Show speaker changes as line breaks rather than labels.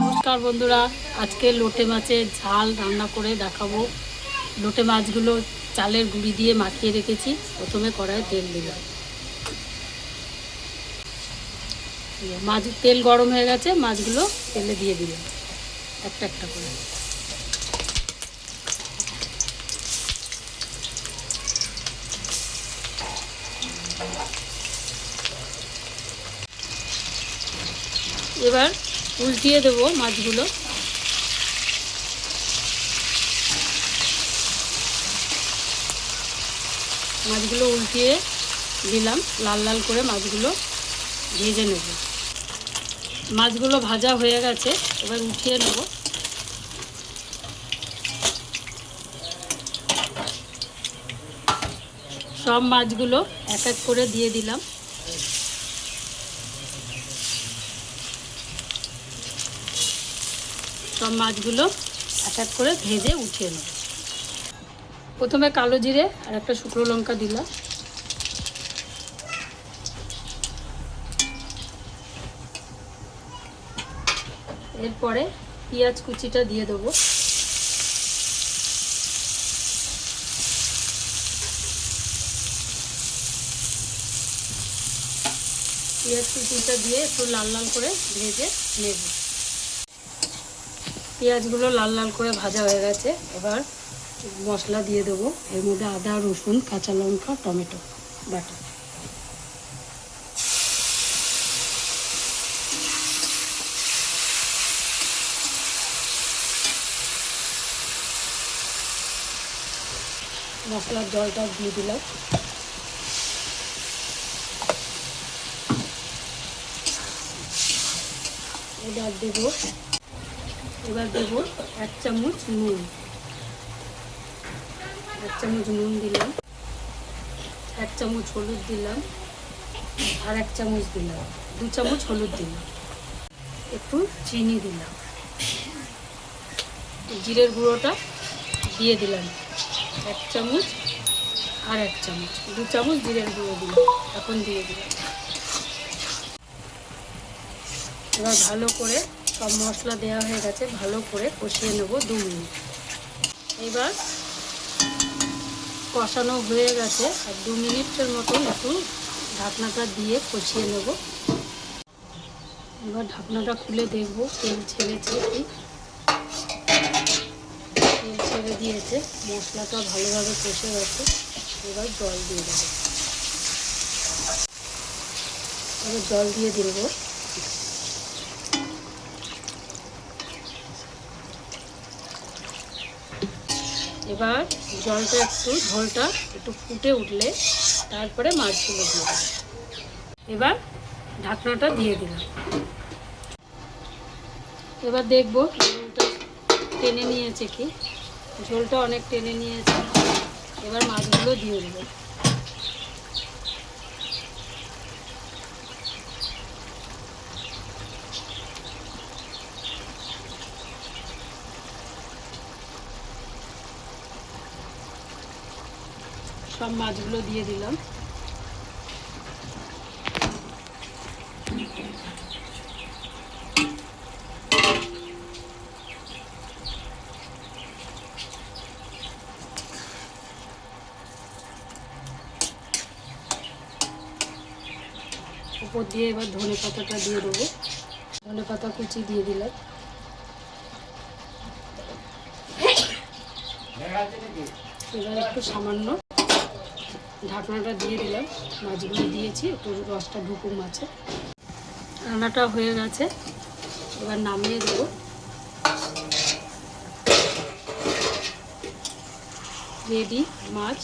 নমস্কার বন্ধুরা, আজকে লোটে মাছের ঝাল রান্না করে দেখাবো। লোটে মাছগুলো চালের গুঁড়ি দিয়ে মাখিয়ে রেখেছি। প্রথমে কড়াইয়ে তেল দিলাম, মাছ তেল গরম হয়ে গেছে, মাছগুলো তেলে দিয়ে দিলাম একটা একটা করে। এবার উল্টিয়ে দেবো মাছগুলো। মাছগুলো উল্টিয়ে দিলাম, লাল লাল করে মাছগুলো ভেজে নেব। মাছগুলো ভাজা হয়ে গেছে, এবার উঠিয়ে নেব। সব মাছগুলো এক এক করে দিয়ে দিলাম। সব মাছগুলো এক এক করে ভেজে উঠিয়ে নেব। প্রথমে কালো জিরে আর একটা শুকনো লঙ্কা দিলাম। এরপরে পেঁয়াজ কুচিটা দিয়ে দেবো। পেঁয়াজ কুচিটা দিয়ে একটু লাল লাল করে ভেজে নেব। পেঁয়াজগুলো লাল লাল করে ভাজা হয়ে গেছে, এবার মশলা দিয়ে দেবো। এর মধ্যে আদা, রসুন, কাঁচা লঙ্কা, টমেটো বাটা। মশলার জলটা দিয়ে দিলাম। এবার দেবো 1 চামচ নুন। 1 চামচ নুন দিলাম। 1 চামচ হলুদ দিলাম। আর 1 চামচ দিলাম, 2 চামচ হলুদ দিলাম। একটু চিনি দিলাম। জিরের গুঁড়োটা দিয়ে দিলাম 1 চামচ। আর 1 চামচ, 2 চামচ জিরের গুঁড়ো দিলাম। এখন দিয়ে দিলাম। এবার ভালো করে সব মশলা দেওয়া হয়ে গেছে, ভালো করে কষিয়ে নেব 2 মিনিট। এবার কষানো হয়ে গেছে, আর 2 মিনিটের মতন একটু ঢাকনাটা দিয়ে কষিয়ে নেব। এবার ঢাকনাটা খুলে দেখব তেল ছেড়েছে কি। তেল ছেড়ে দিয়েছে, মশলাটা ভালোভাবে কষে গেছে। এবার জল দিয়ে দেবো। এবার জল দিয়ে দেবো। এবার জলটা ঝোলটা একটু ফুটে উঠলে তারপরে মাছগুলো দিয়ে দেবো। এবার ঢাকনাটা দিয়ে দিলাম। এবার দেখবো ঝোলটা টেনে নিয়েছে কি। ঝোলটা অনেক টেনে নিয়েছে। এবার মাছগুলো দিয়ে দেবো। সব মাছগুলো দিয়ে দিলাম। উপর দিয়ে এবার ধনে পাতাটা দিয়ে দেবো। ধনে পাতা কুচি দিয়ে দিলাম। এবার একটু সামান্য ঢাকনাটা দিয়ে দিলাম। মাছগুলো দিয়েছি, একটু রসটা ঢুকুক মাছে। রান্নাটা হয়ে গেছে, এবার নামিয়ে দেবো। রেডি মাছ।